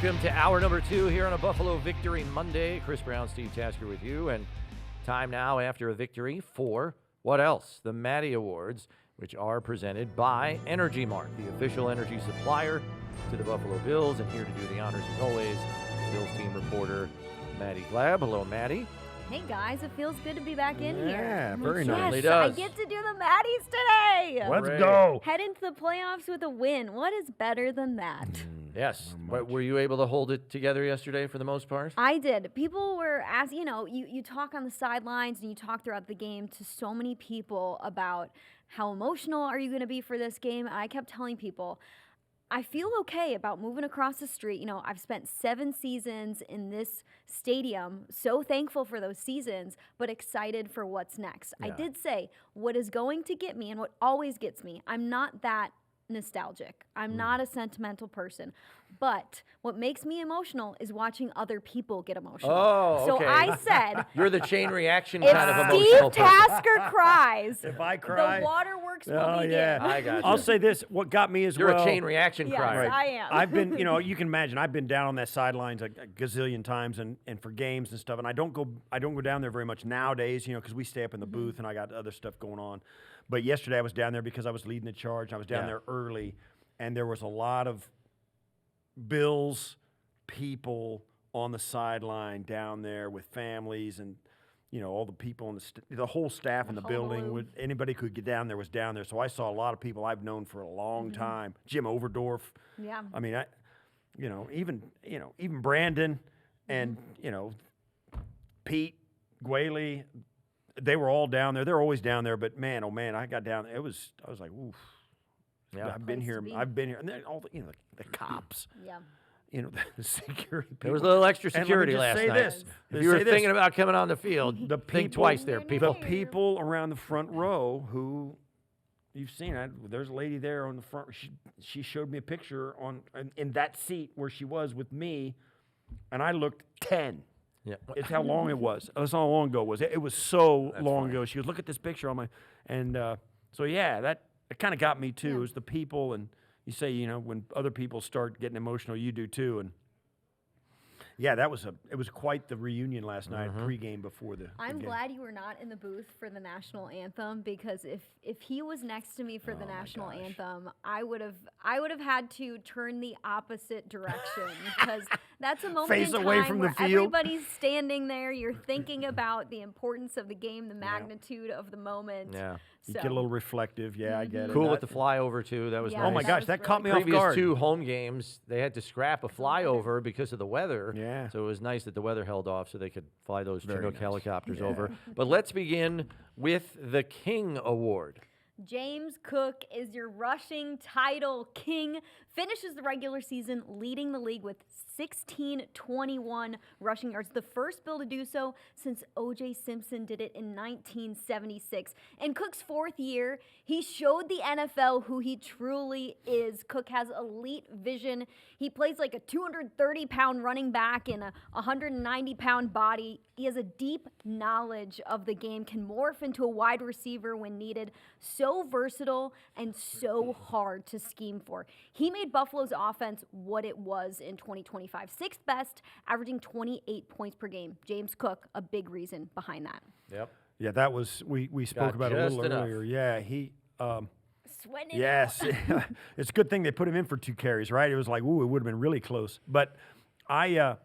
Welcome to hour number 2 here on a Buffalo Victory Monday. Chris Brown, Steve Tasker with you, and time now after a victory for what else? The Maddy Awards, which are presented by Energy Mark, the official energy supplier to the Buffalo Bills. And here to do the honors, as always, Bills team reporter Maddy Glab. Hello, Maddy. Hey guys, it feels good to be back in here. Yeah, very nice. Yes, does. I get to do the Maddies today. Let's Hooray. go. Head into the playoffs with a win. What is better than that? Yes. But were you able to hold it together yesterday for the most part? I did. People were asking, you talk on the sidelines and you talk throughout the game to so many people about how emotional are you going to be for this game. And I kept telling people, I feel okay about moving across the street. I've spent 7 seasons in this stadium, so thankful for those seasons, but excited for what's next. Yeah. I did say what is going to get me and what always gets me. I'm not that nostalgic. I'm not a sentimental person. But what makes me emotional is watching other people get emotional. Oh, So okay. I said, You're the chain reaction if kind of Steve emotional person. Tasker cries, If I cry, the waterworks will oh begin. yeah, I got you. I'll say this: what got me as You're well. a chain reaction Yes, crier. I am. I've been, you can imagine. I've been down on that sidelines a gazillion times, and for games and stuff. And I don't go down there very much nowadays, because we stay up in the booth, and I got other stuff going on. But yesterday I was down there because I was leading the charge. And I was down there early, and there was a lot of Bills people on the sideline down there with families and all the people in the whole staff in the building. Anybody could get down there was down there. So I saw a lot of people I've known for a long time. Jim Overdorf. Yeah. I mean, even Brandon and Pete Gwaley, they were all down there. They're always down there, but man, oh man, I got down. I was like, oof. Yeah. I've been Place here. to be. I've been here, and then all the cops. Yeah. The security people. There was a little extra And let me security just last say night. this. If you were Say this. thinking about coming on the field, think people- twice there, people. The people around the front row who you've seen. There's a lady there on the front. She showed me a picture in that seat where she was with me, and I looked 10. Yeah. It's how long it was. That's how long ago it was. It was so That's long funny. ago. She goes, look at this picture on my, and so yeah, that it kind of got me too. Yeah. It was the people, and you say, when other people start getting emotional, you do too, and yeah, it was quite the reunion last night, pregame before the I'm game. glad you were not in the booth for the national anthem, because if he was next to me for the national anthem, I would have had to turn the opposite direction, because that's a moment Face in away time from the where field. everybody's standing there. You're thinking about the importance of the game, the magnitude of the moment. Yeah. You So get a little reflective. Yeah, I get it. Cool with the flyover, too. That was Yeah, nice. Oh my that gosh, was that really caught me cool. off Previous guard. 2 home games, they had to scrap a flyover because of the weather. Yeah. So it was nice that the weather held off so they could fly those Chinook nice. helicopters over. But let's begin with the King Award. James Cook is your rushing title king. Finishes the regular season leading the league with 1621 rushing yards. The first Bill to do so since O.J. Simpson did it in 1976. In Cook's 4th year, he showed the NFL who he truly is. Cook has elite vision. He plays like a 230-pound running back in a 190-pound body. He has a deep knowledge of the game, can morph into a wide receiver when needed. So versatile and so hard to scheme for. He made Buffalo's offense what it was in 2025. 6th best, averaging 28 points per game. James Cook, a big reason behind that. Yep. Yeah, that was we spoke Got about it a just little enough. earlier. Yeah, he. Sweating it Yes, out. it's a good thing they put him in for 2 carries, right? It was like, ooh, it would have been really close. But I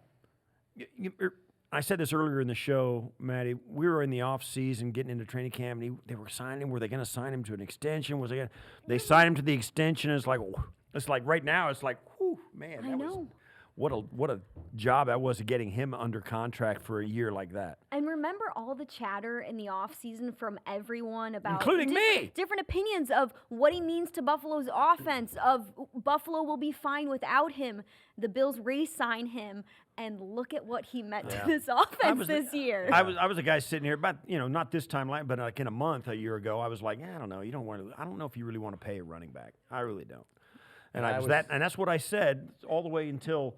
said this earlier in the show, Maddy. We were in the off season, getting into training camp, and they were signing him. Were they going to sign him to an extension? They signed him to the extension? It's like right now, it's like, whew, man, I know. what a job that was, getting him under contract for a year like that. And remember all the chatter in the offseason from everyone about Including me. different opinions of what he means to Buffalo's offense, of Buffalo will be fine without him. The Bills re-sign him, and look at what he meant to this offense this year. I was a guy sitting here, about not this time, but like in a year ago, I was like, I don't know, I don't know if you really want to pay a running back. I really don't. And and that's what I said all the way until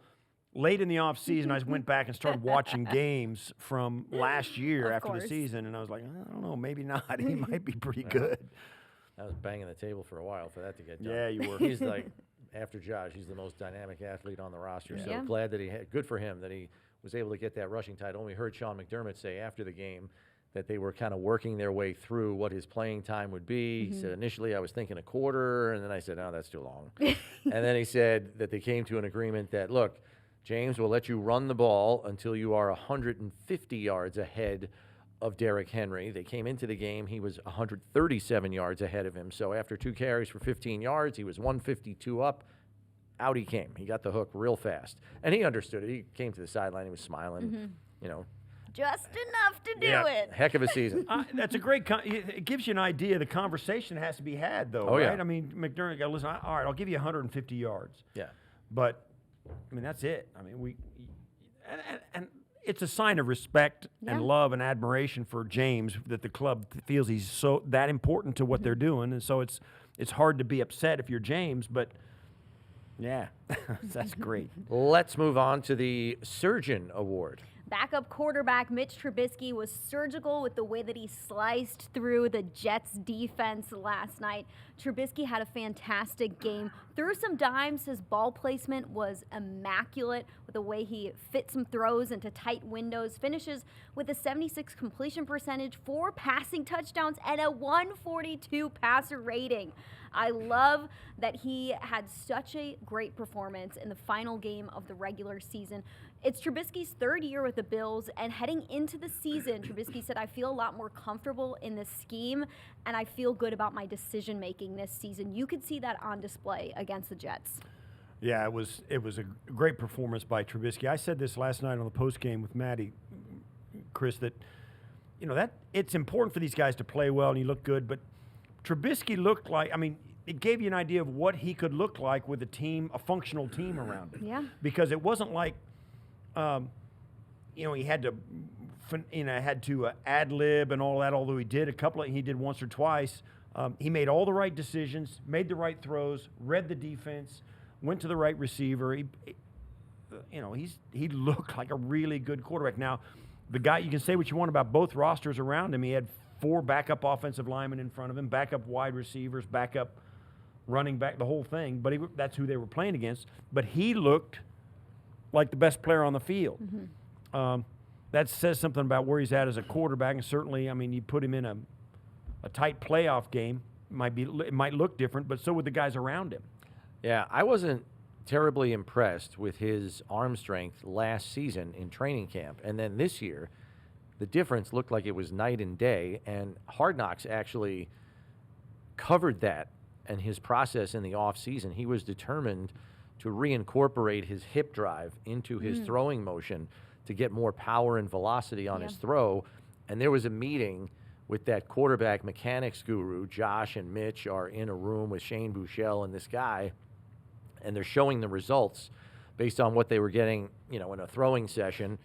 late in the off season. I went back and started watching games from last year after the season, and I was like, I don't know, maybe not. He might be pretty good. I was banging the table for a while for that to get done. Yeah, you were. He's like after Josh, he's the most dynamic athlete on the roster. So Yeah. glad that good for him that he was able to get that rushing title. And we heard Sean McDermott say after the game that they were kind of working their way through what his playing time would be. He said, initially I was thinking a quarter, and then I said, oh, that's too long. And then he said that they came to an agreement that, look, James will let you run the ball until you are 150 yards ahead of Derrick Henry. They came into the game, he was 137 yards ahead of him. So after 2 carries for 15 yards, he was 152 up. Out he came. He got the hook real fast. And he understood it. He came to the sideline, he was smiling, you know. Just enough to do it. Heck of a season. That's a great. It gives you an idea. The conversation has to be had, though, Oh, yeah. right? I mean, McDermott got to listen. All right, I'll give you 150 yards. Yeah. But I mean, that's it. I mean, and it's a sign of respect and love and admiration for James that the club feels he's so that important to what they're doing, and so it's hard to be upset if you're James, but yeah, that's great. Let's move on to the Surgeon Award. Backup quarterback Mitch Trubisky was surgical with the way that he sliced through the Jets defense last night. Trubisky had a fantastic game. Threw some dimes. His ball placement was immaculate with the way he fit some throws into tight windows. Finishes with a 76 completion percentage, 4 passing touchdowns, and a 142 passer rating. I love that he had such a great performance in the final game of the regular season. It's Trubisky's 3rd year with the Bills, and heading into the season, Trubisky said, I feel a lot more comfortable in this scheme, and I feel good about my decision-making this season. You could see that on display against the Jets. Yeah, it was a great performance by Trubisky. I said this last night on the post game with Maddy, Chris, that that it's important for these guys to play well and he looked good, but Trubisky looked like, I mean, it gave you an idea of what he could look like with a functional team around him. Yeah. Because it wasn't like, he had to ad lib and all that. Although he did once or twice. He made all the right decisions, made the right throws, read the defense, went to the right receiver. He looked like a really good quarterback. Now, the guy, you can say what you want about both rosters around him. He had 4 backup offensive linemen in front of him, backup wide receivers, backup running back, the whole thing. But that's who they were playing against. But he looked like the best player on the field. That says something about where he's at as a quarterback. And certainly, I mean, you put him in a tight playoff game, it might look different, but so would the guys around him. Yeah, I wasn't terribly impressed with his arm strength last season in training camp. And then this year, the difference looked like it was night and day. And Hard Knocks actually covered that and his process in the offseason. He was determined to reincorporate his hip drive into his throwing motion to get more power and velocity on his throw. And there was a meeting with that quarterback mechanics guru. Josh and Mitch are in a room with Shane Buechele and this guy, and they're showing the results based on what they were getting, in a throwing session.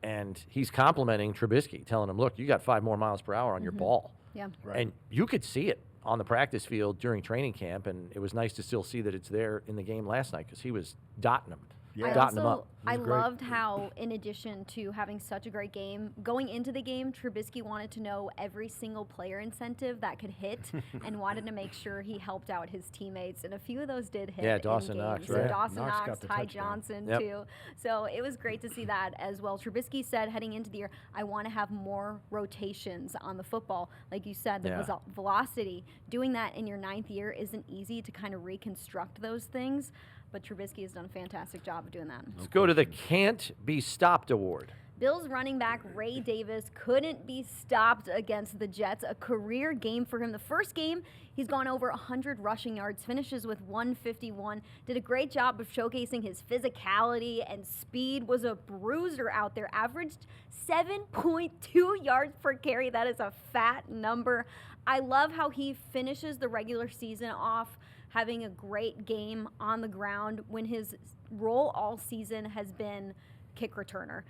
And he's complimenting Trubisky, telling him, look, you got 5 more miles per hour on your ball. Yeah. Right. And you could see it on the practice field during training camp, and it was nice to still see that it's there in the game last night because he was dotting them. Dotting them up. I loved how, in addition to having such a great game, going into the game, Trubisky wanted to know every single player incentive that could hit and wanted to make sure he helped out his teammates. And a few of those did hit. Yeah, Dawson in Knox, games. So right? Dawson Knox got Knox, the Ty touchdown. Johnson, Yep. too. So it was great to see that as well. Trubisky said heading into the year, I want to have more rotations on the football. Like you said, the velocity. Doing that in your 9th year isn't easy to kind of reconstruct those things. But Trubisky has done a fantastic job of doing that. Let's go to the Can't Be Stopped Award. Bills running back Ray Davis couldn't be stopped against the Jets. A career game for him. The first game, he's gone over 100 rushing yards, finishes with 151. Did a great job of showcasing his physicality and speed. Was a bruiser out there. Averaged 7.2 yards per carry. That is a fat number. I love how he finishes the regular season off having a great game on the ground when his role all season has been kick returner.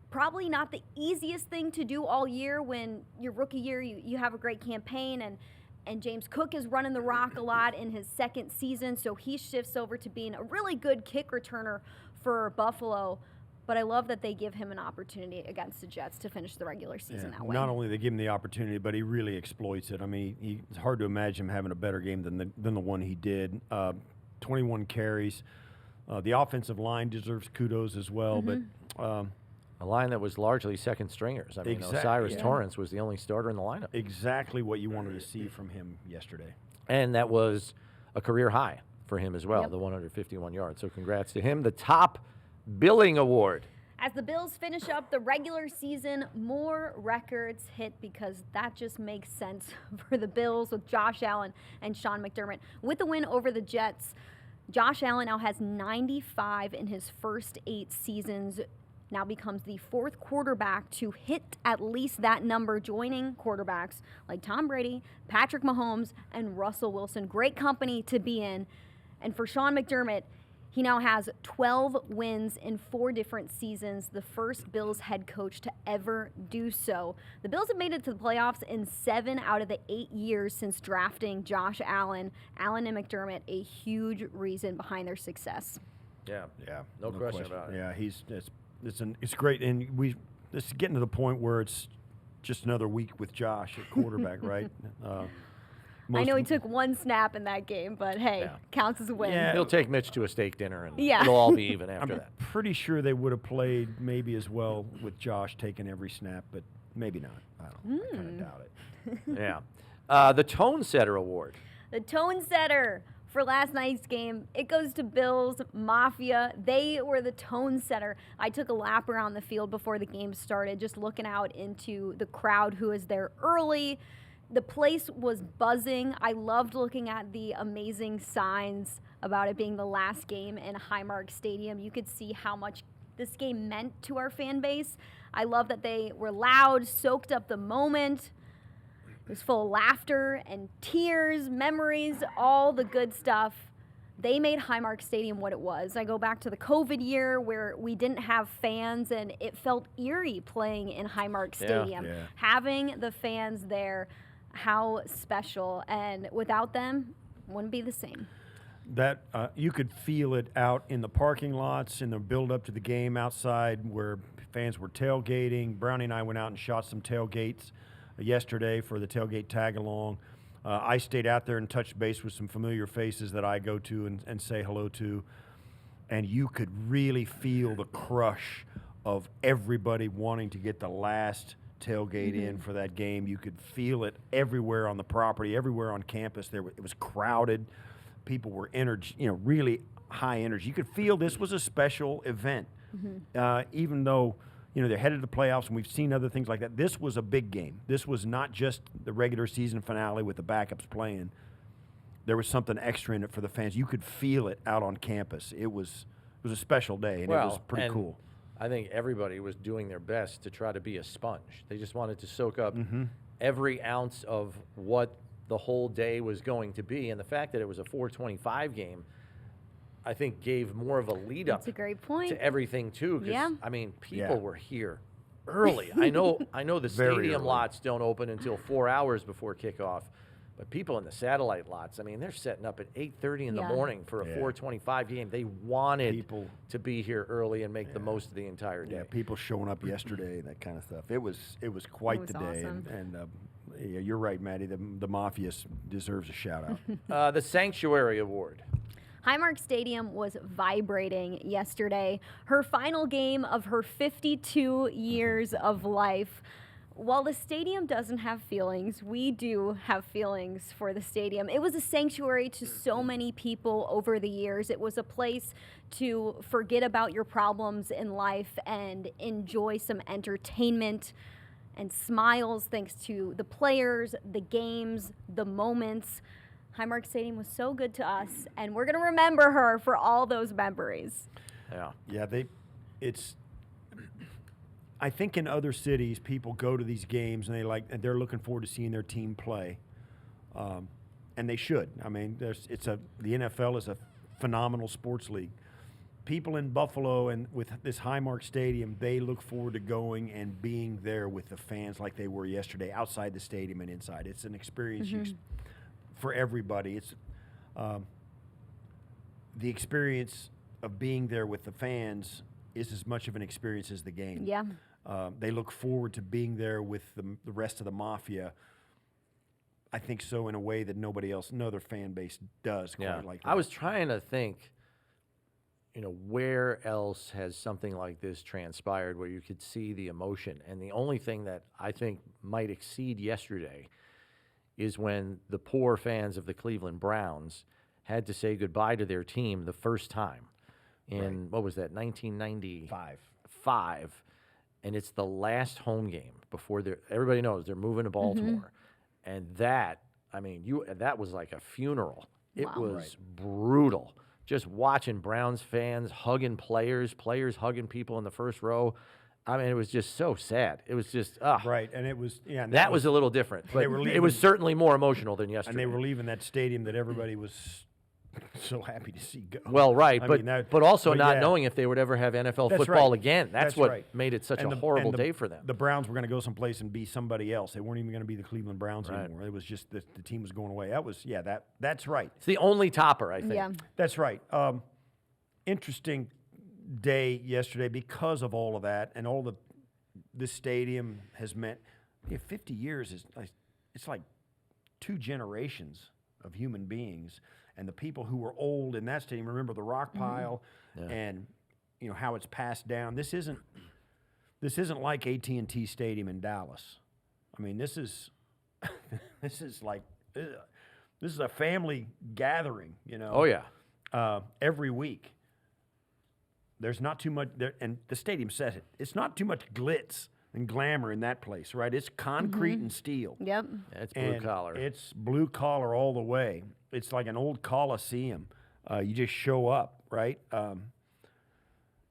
Probably not the easiest thing to do all year. When your rookie year, you have a great campaign, and James Cook is running the rock a lot in his 2nd season, so he shifts over to being a really good kick returner for Buffalo. But I love that they give him an opportunity against the Jets to finish the regular season that way. Not only they give him the opportunity, but he really exploits it. I mean, it's hard to imagine him having a better game than the one he did. 21 carries. The offensive line deserves kudos as well, but a line that was largely second stringers. I mean, Osiris Torrance was the only starter in the lineup. Exactly what you wanted to see from him yesterday. And that was a career high for him as well, the 151 yards. So congrats to him. The top billing award. As the Bills finish up the regular season, more records hit because that just makes sense for the Bills with Josh Allen and Sean McDermott. With the win over the Jets, Josh Allen now has 95 in his first 8 seasons, now becomes the 4th quarterback to hit at least that number, joining quarterbacks like Tom Brady, Patrick Mahomes, and Russell Wilson. Great company to be in. And for Sean McDermott, he now has 12 wins in 4 different seasons, the first Bills head coach to ever do so. The Bills have made it to the playoffs in 7 out of the 8 years since drafting Josh Allen. Allen and McDermott, a huge reason behind their success. Yeah, no question about it. Yeah, it's great, and it's getting to the point where it's just another week with Josh at quarterback, right? I know he took 1 snap in that game, but hey, counts as a win. Yeah. He'll take Mitch to a steak dinner, and it'll all be even after that. I'm pretty sure they would have played maybe as well with Josh taking every snap, but maybe not. I kind of doubt it. The Tone Setter Award. The Tone Setter for last night's game, it goes to Bills Mafia. They were the tone setter. I took a lap around the field before the game started, just looking out into the crowd who was there early. The place was buzzing. I loved looking at the amazing signs about it being the last game in Highmark Stadium. You could see how much this game meant to our fan base. I love that they were loud, soaked up the moment. It was full of laughter and tears, memories, all the good stuff. They made Highmark Stadium what it was. I go back to the COVID year where we didn't have fans, and it felt eerie playing in Highmark Stadium. Having the fans there, how special, and without them, wouldn't be the same. That you could feel it out in the parking lots, in the build-up to the game outside where fans were tailgating. Brownie and I went out and shot some tailgates yesterday for the tailgate tag-along. I stayed out there and touched base with some familiar faces that I go to and say hello to, and you could really feel the crush of everybody wanting to get the last tailgate in for that game. You could feel it everywhere on the property, everywhere on campus. It was crowded. People were really high energy. You could feel this was a special event, even though they're headed to the playoffs, and we've seen other things like that. This was a big game. This was not just the regular season finale with the backups playing. There was something extra in it for the fans. You could feel it out on campus. It was a special day, and it was pretty cool. I think everybody was doing their best to try to be a sponge. They just wanted to soak up every ounce of what the whole day was going to be. And the fact that it was a 4:25 game, I think, gave more of a lead up. That's a great point. To everything too. Yeah. I mean, people were here early. I know the stadium lots don't open until 4 hours before kickoff, but people in the satellite lots, I mean, they're setting up at 8:30 in the morning for a 4:25 game. They wanted people to be here early and make the most of the entire day. Yeah, people showing up yesterday, that kind of stuff. It was quite the day, awesome. and you're right, Maddie. The Mafia deserves a shout out. The Sanctuary Award. Highmark Stadium was vibrating yesterday. Her final game of her 52 years of life. While the stadium doesn't have feelings, we do have feelings for the stadium. It was a sanctuary to so many people over the years. It was a place to forget about your problems in life and enjoy some entertainment and smiles thanks to the players, the games, the moments. Highmark Stadium was so good to us, and we're going to remember her for all those memories. Yeah, I think in other cities, people go to these games and they're looking forward to seeing their team play, and they should. I mean, the NFL is a phenomenal sports league. People in Buffalo and with this Highmark Stadium, they look forward to going and being there with the fans like they were yesterday, outside the stadium and inside. It's an experience for everybody. It's the experience of being there with the fans is as much of an experience as the game. Yeah. They look forward to being there with the rest of the Mafia. I think so in a way that no other fan base does quite like that. I was trying to think, where else has something like this transpired where you could see the emotion? And the only thing that I think might exceed yesterday is when the poor fans of the Cleveland Browns had to say goodbye to their team the first time in, what was that, 1995. And it's the last home game before everybody knows they're moving to Baltimore. And that was like a funeral. It was brutal. Just watching Browns fans hugging players hugging people in the first row. I mean, it was just so sad. It was just, right, and it was, and that was a little different. But it was certainly more emotional than yesterday. And they were leaving that stadium that everybody was so happy to see go. Well, right, but also not knowing if they would ever have NFL football again. That's what made it such a horrible day for them. The Browns were going to go someplace and be somebody else. They weren't even going to be the Cleveland Browns anymore. It was just the team was going away. That's right. It's the only topper, I think. Yeah. That's right. Interesting day yesterday because of all of that and all this stadium has meant. 50 years it's like 2 generations of human beings. And the people who were old in that stadium remember the rock pile, and how it's passed down. This isn't like AT&T Stadium in Dallas. I mean, this is a family gathering. Oh yeah. Every week. There's not too much there, and the stadium says it. It's not too much glitz and glamour in that place, right? It's concrete and steel. Yep. Yeah, it's blue collar. It's blue collar all the way. It's like an old Coliseum. You just show up, right?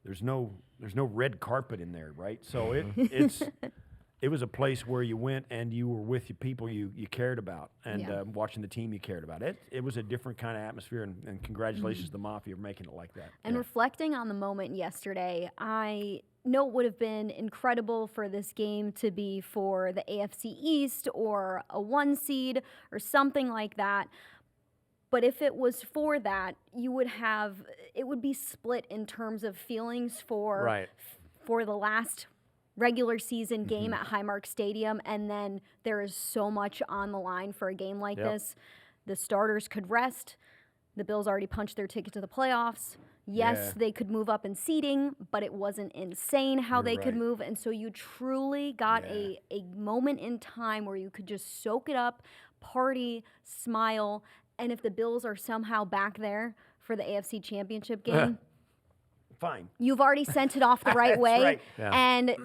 There's no red carpet in there, right? So it was a place where you went and you were with your people you cared about and watching the team you cared about. It was a different kind of atmosphere, and congratulations to the Mafia for making it like that. And reflecting on the moment yesterday, I know it would have been incredible for this game to be for the AFC East or a 1 seed or something like that. But if it was for that, it would be split in terms of feelings for the last regular season game at Highmark Stadium, and then there is so much on the line for a game like this. The starters could rest. The Bills already punched their ticket to the playoffs. Yes, they could move up in seeding, but it wasn't insane how they could move. And so you truly got a moment in time where you could just soak it up, party, smile. And if the Bills are somehow back there for the AFC Championship game, fine. You've already sent it off the right way, and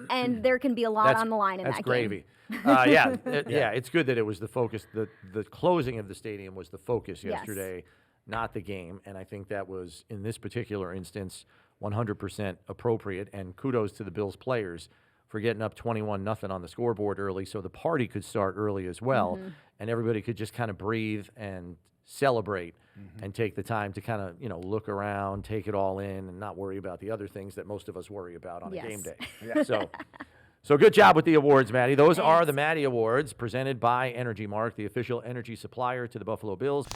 there can be a lot on the line in that game. That's gravy. It's good that it was the focus. The closing of the stadium was the focus yesterday, not the game. And I think that was, in this particular instance, 100% appropriate. And kudos to the Bills players for getting up 21-0 on the scoreboard early so the party could start early as well. And everybody could just kind of breathe and celebrate and take the time to kind of, look around, take it all in, and not worry about the other things that most of us worry about on a game day. So good job with the awards, Maddy. Those are the Maddy Awards presented by Energy Mark, the official energy supplier to the Buffalo Bills.